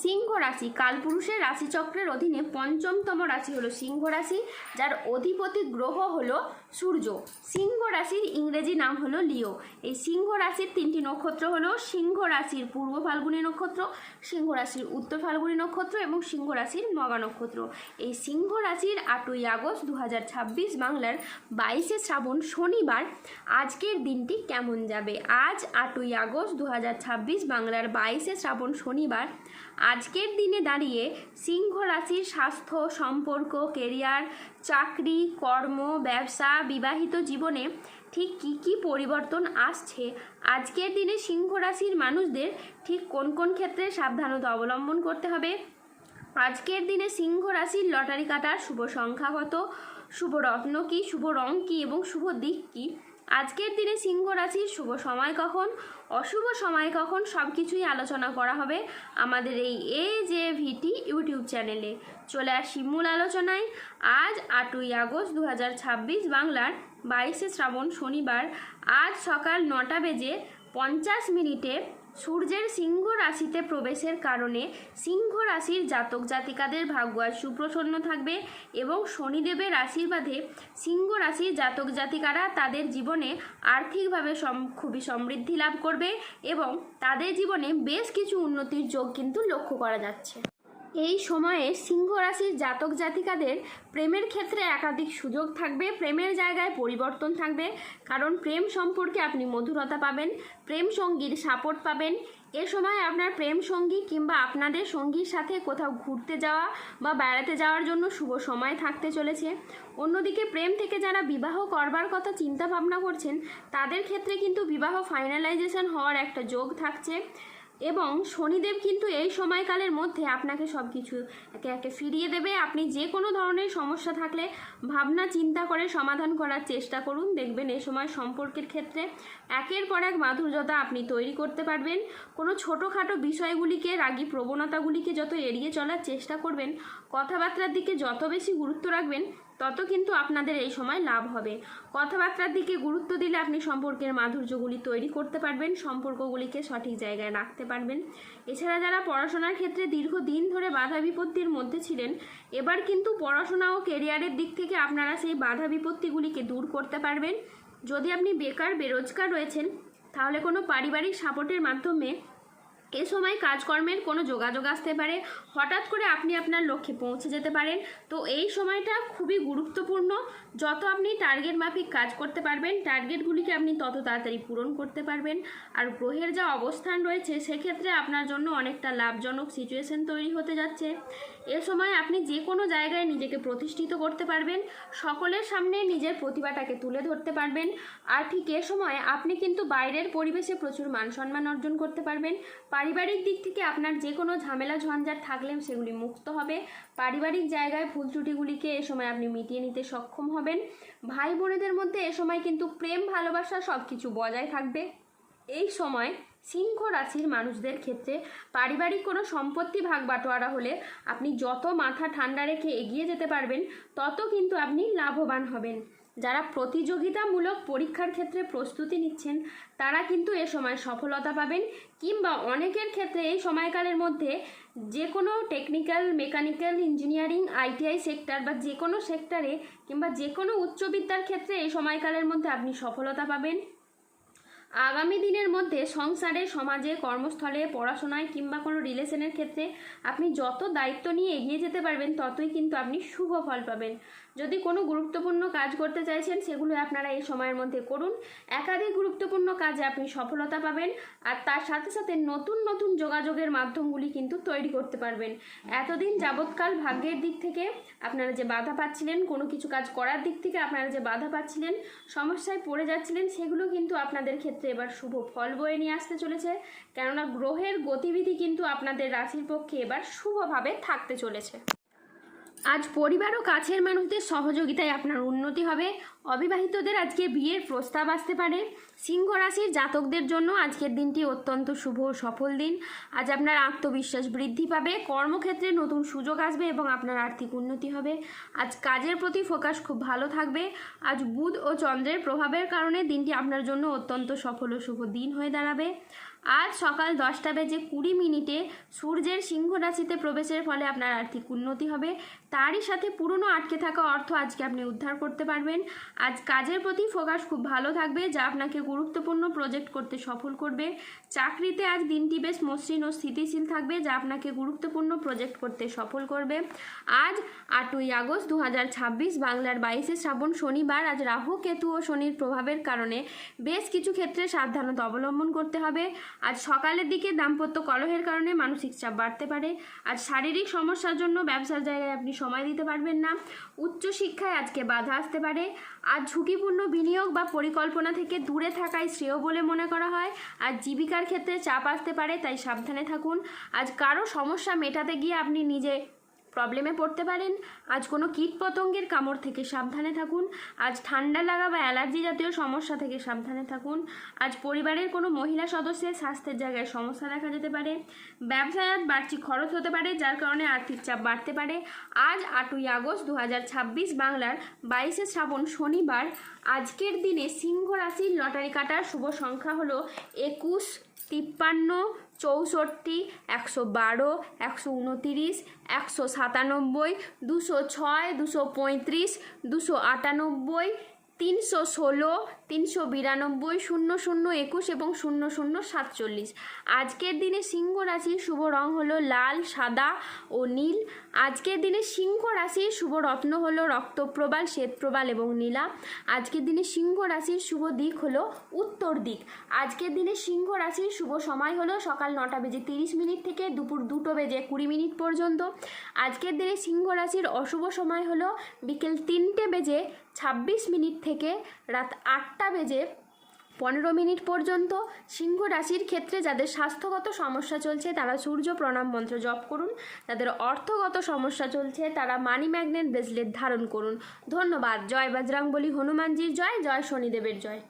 সিংহ রাশি কালপুরুষের রাশিচক্রের অধীনে পঞ্চমতম রাশি হলো সিংহ রাশি, যার অধিপতি গ্রহ হলো সূর্য। সিংহ রাশির ইংরেজি নাম হলো লিও। এই সিংহ রাশির তিনটি নক্ষত্র হলো সিংহ রাশির পূর্ব ফাল্গুনী নক্ষত্র, সিংহ রাশির উত্তর ফাল্গুনী নক্ষত্র এবং সিংহ রাশির মঘা নক্ষত্র। এই সিংহ রাশির 8ই আগস্ট 2026 বাংলার 22শে শ্রাবণ শনিবার আজকের দিনটি কেমন যাবে। আজ 8ই আগস্ট 2026 বাংলার 22শে শ্রাবণ শনিবার আজকের দিনে দাঁড়িয়ে সিংহ রাশির স্বাস্থ্য, সম্পর্ক, কেরিয়ার, চাকরি, কর্ম, ব্যবসা, বিবাহিত জীবনে ঠিক কী পরিবর্তন আসছে, আজকের দিনে সিংহ রাশির মানুষদের ঠিক কোন কোন ক্ষেত্রে সাবধানতা অবলম্বন করতে হবে, আজকের দিনে সিংহ রাশির লটারি কাটার শুভ সংখ্যা কত, শুভ রত্ন কী, শুভ রং কী এবং শুভ দিক কী, আজকের দিনে সিংহ রাশির শুভ সময় কখন, অশুভ সময় কখন, সব কিছুই আলোচনা করা হবে আমাদের এই AJVT ইউটিউব চ্যানেলে। চলে আসি মূল আলোচনায়। আজ 8ই আগস্ট 2026 বাংলার 22শে শ্রাবণ শনিবার আজ সকাল 9:50 সূর্যের সিংহ রাশিতে প্রবেশের কারণে সিংহ রাশির জাতক জাতিকাদের ভাগ্য আজ সুপ্রসন্ন থাকবে এবং শনিদেবের আশীর্বাদে সিংহ রাশির জাতক জাতিকারা তাদের জীবনে আর্থিকভাবে খুবই সমৃদ্ধি লাভ করবে এবং তাদের জীবনে বেশ কিছু উন্নতির যোগ কিন্তু লক্ষ্য করা যাচ্ছে। এই সময়ে সিংহ রাশির জাতক জাতিকাদের প্রেমের ক্ষেত্রে একাধিক সুযোগ থাকবে, প্রেমের জায়গায় পরিবর্তন থাকবে, কারণ প্রেম সম্পর্কে আপনি মধুরতা পাবেন, প্রেম সঙ্গীর সাপোর্ট পাবেন। এ সময় আপনার প্রেম সঙ্গী কিংবা আপনাদের সঙ্গীর সাথে কোথাও ঘুরতে যাওয়া বা বেড়াতে যাওয়ার জন্য শুভ সময় থাকতে চলেছে। অন্যদিকে প্রেম থেকে যারা বিবাহ করবার কথা চিন্তা ভাবনা করছেন তাদের ক্ষেত্রে কিন্তু বিবাহ ফাইনালাইজেশন হওয়ার একটা যোগ থাকছে এবং শনিদেব কিন্তু এই সময়কালের মধ্যে আপনাকে সব কিছু একে একে ফিরিয়ে দেবে। আপনি যে কোনো ধরনের সমস্যা থাকলে ভাবনা চিন্তা করে সমাধান করার চেষ্টা করুন, দেখবেন এই সময় সম্পর্কের ক্ষেত্রে একের পর এক মাধুর্যতা আপনি তৈরি করতে পারবেন। কোনো ছোটোখাটো বিষয়গুলিকে, রাগী প্রবণতাগুলিকে যত এড়িয়ে চলার চেষ্টা করবেন, কথাবার্তার দিকে যত বেশি গুরুত্ব রাখবেন তত কিন্তু আপনাদের এই সময় লাভ হবে। কথাবার্তার দিকে গুরুত্ব দিলে আপনি সম্পর্কের মাধুর্যগুলি তৈরি করতে পারবেন, সম্পর্কগুলিকে সঠিক জায়গায় রাখতে পারবেন। এছাড়া যারা পড়াশোনার ক্ষেত্রে দীর্ঘদিন ধরে বাধা বিপত্তির মধ্যে ছিলেন, এবার কিন্তু পড়াশোনা ও কেরিয়ারের দিক থেকে আপনারা সেই বাধা বিপত্তিগুলিকে দূর করতে পারবেন। যদি আপনি বেকার বেরোজগার রয়েছেন তাহলে কোনো পারিবারিক সাপোর্টের মাধ্যমে এ সময় কাজকর্মের কোনো যোগাযোগ আসতে পারে, হঠাৎ করে আপনি আপনার লক্ষ্যে পৌঁছে যেতে পারেন। তো এই সময়টা খুবই গুরুত্বপূর্ণ, যত আপনি টার্গেট মাফিক কাজ করতে পারবেন টার্গেটগুলিকে আপনি তত তাড়াতাড়ি পূরণ করতে পারবেন। আর গ্রহের যা অবস্থান রয়েছে সেক্ষেত্রে আপনার জন্য অনেকটা লাভজনক সিচুয়েশন তৈরি হতে যাচ্ছে। এ সময় আপনি যে কোনো জায়গায় নিজেকে প্রতিষ্ঠিত করতে পারবেন, সকলের সামনে নিজের প্রতিভাটাকে তুলে ধরতে পারবেন। আর ঠিক এ সময় আপনি কিন্তু বাইরের পরিবেশে প্রচুর মান সম্মান অর্জন করতে পারবেন। পারিবারিক দিক থেকে আপনার যে কোনো ঝামেলা ঝঞ্ঝাট থাকলেও সেগুলি মুক্ত হবে। পারিবারিক জায়গায় ভুল ত্রুটিগুলিকে এ সময় আপনি মিটিয়ে নিতে সক্ষম হবেন। ভাই বোনেদের মধ্যে এ সময় কিন্তু প্রেম ভালোবাসা সব কিছু বজায় থাকবে। এই সময় সিংহ রাশির মানুষদের ক্ষেত্রে পারিবারিক কোনো সম্পত্তি ভাগ বাটোয়ারা হলে আপনি যত মাথা ঠান্ডা রেখে এগিয়ে যেতে পারবেন তত কিন্তু আপনি লাভবান হবেন। যারা প্রতিযোগিতামূলক পরীক্ষার ক্ষেত্রে প্রস্তুতি নিচ্ছেন তারা কিন্তু এ সময় সফলতা পাবেন, কিংবা অনেকের ক্ষেত্রে এই সময়কালের মধ্যে যে কোনো technical, mechanical, engineering, ITI sector বা যে কোনো সেক্টরে কিংবা যে কোনো উচ্চবিদ্যার ক্ষেত্রে এই সময়কালের মধ্যে আপনি সফলতা পাবেন। আগামী দিনের মধ্যে সংসারে, সমাজে, কর্মস্থলে, পড়াশোনায় কিংবা কোনো রিলেশনের ক্ষেত্রে আপনি যত দায়িত্ব নিয়ে এগিয়ে যেতে পারবেন ততই কিন্তু আপনি শুভ ফল পাবেন। যদি কোনো গুরুত্বপূর্ণ কাজ করতে চাইছেন সেগুলো আপনারা এই সময়ের মধ্যে করুন। একাধিক গুরুত্বপূর্ণ কাজে আপনি সফলতা পাবেন আর তার সাথে সাথে নতুন নতুন যোগাযোগের মাধ্যমগুলি কিন্তু তৈরি করতে পারবেন। এতদিন যাবৎকাল ভাগ্যের দিক থেকে আপনারা যে বাধা পাচ্ছিলেন, কোনো কিছু কাজ করার দিক থেকে আপনারা যে বাধা পাচ্ছিলেন, সমস্যায় পড়ে যাচ্ছিলেন, সেগুলো কিন্তু আপনাদের ক্ষেত্রে এবার শুভ ফল বয়ে নিয়ে আসতে চলেছে। কেননা গ্রহের গতিবিধি কিন্তু আপনাদের রাশির পক্ষে এবার শুভভাবে থাকতে চলেছে। আজ পরিবার ও কাছের মানুষদের সহযোগিতায় আপনার উন্নতি হবে। অবিবাহিতদের আজকে বিয়ের প্রস্তাব আসতে পারে। সিংহ রাশির জাতকদের জন্য আজকের দিনটি অত্যন্ত শুভ ও সফল দিন। আজ আপনার আত্মবিশ্বাস বৃদ্ধি পাবে, কর্মক্ষেত্রে নতুন সুযোগ আসবে এবং আপনার আর্থিক উন্নতি হবে। আজ কাজের প্রতি ফোকাস খুব ভালো থাকবে। আজ বুধ ও চন্দ্রের প্রভাবের কারণে দিনটি আপনার জন্য অত্যন্ত সফল ও শুভ দিন হয়ে দাঁড়াবে। আজ সকাল 10:20 সূর্যের সিংহ রাশিতে প্রবেশের ফলে আপনার আর্থিক উন্নতি হবে। তারই সাথে পুরনো আটকে থাকা অর্থ আজকে আপনি উদ্ধার করতে পারবেন। আজ কাজের প্রতি ফোকাস খুব ভালো থাকবে, যা আপনাকে গুরুত্বপূর্ণ প্রজেক্ট করতে সফল করবে। চাকরিতে আজ দিনটি বেশ মসৃণ ও স্থিতিশীল থাকবে, যা আপনাকে গুরুত্বপূর্ণ প্রজেক্ট করতে সফল করবে। আজ 8ই আগস্ট 2026 বাংলার 22শে শ্রাবণ শনিবার। আজ রাহু, কেতু ও শনির প্রভাবের কারণে বেশ কিছু ক্ষেত্রে সাবধানতা অবলম্বন করতে হবে। আজ সকালের দিকে দাম্পত্য কলহের কারণে মানসিক চাপ বাড়তে পারে। আজ শারীরিক সমস্যার জন্য ব্যবসার জায়গায় আপনি সময় দিতে পারবেন না। উচ্চশিক্ষায় আজকে বাধা আসতে পারে। আজ ঝুঁকিপূর্ণ বিনিয়োগ বা পরিকল্পনা থেকে দূরে থাকাই শ্রেয় বলে মনে করা হয়। আজ জীবিকার ক্ষেত্রে চাপ আসতে পারে, তাই সাবধানে থাকুন। আজ কারো সমস্যা মেটাতে গিয়ে আপনি নিজে প্রবলেমে পড়তে পারেন। আজ কোনো কীটপতঙ্গের কামড় থেকে সাবধানে থাকুন। আজ ঠান্ডা লাগা বা অ্যালার্জি জাতীয় সমস্যা থেকে সাবধানে থাকুন। আজ পরিবারের কোনো মহিলা সদস্যের স্বাস্থ্যের জায়গায় সমস্যা দেখা যেতে পারে। ব্যবসায় আজ বাড়তি খরচ হতে পারে, যার কারণে আর্থিক চাপ বাড়তে পারে। আজ 8ই আগস্ট 2026 বাংলার 22শে শ্রাবণ শনিবার। আজকের দিনে সিংহ রাশির লটারি কাটার শুভ সংখ্যা হলো 21, 53, 64, 112, 129, 197, 206, 235, 298, 316, 392, 00, 21 এবং 00, 47। আজকের দিনে সিংহ রাশির শুভ রং হলো লাল, সাদা ও নীল। আজকের দিনে সিংহ রাশির শুভ রত্ন হলো রক্তপ্রবাল, শ্বেতপ্রবাল এবং নীলা। আজকের দিনে সিংহ রাশির শুভ দিক হলো উত্তর দিক। আজকের দিনে সিংহ রাশির শুভ সময় হলো সকাল 9:30 থেকে দুপুর 2:20 পর্যন্ত। আজকের দিনে সিংহ রাশির অশুভ সময় হলো বিকেল 3:26 থেকে রাত 8:15 পর্যন্ত। সিংহ রাশির ক্ষেত্রে যাদের স্বাস্থ্যগত সমস্যা চলছে তারা সূর্য প্রণাম মন্ত্র জপ করুন। যাদের অর্থগত সমস্যা চলছে তারা মানি ম্যাগনেট ব্রেসলেট ধারণ করুন। ধন্যবাদ। জয় বজরংবলী, হনুমানজির জয়, জয় শনিদেবের জয়।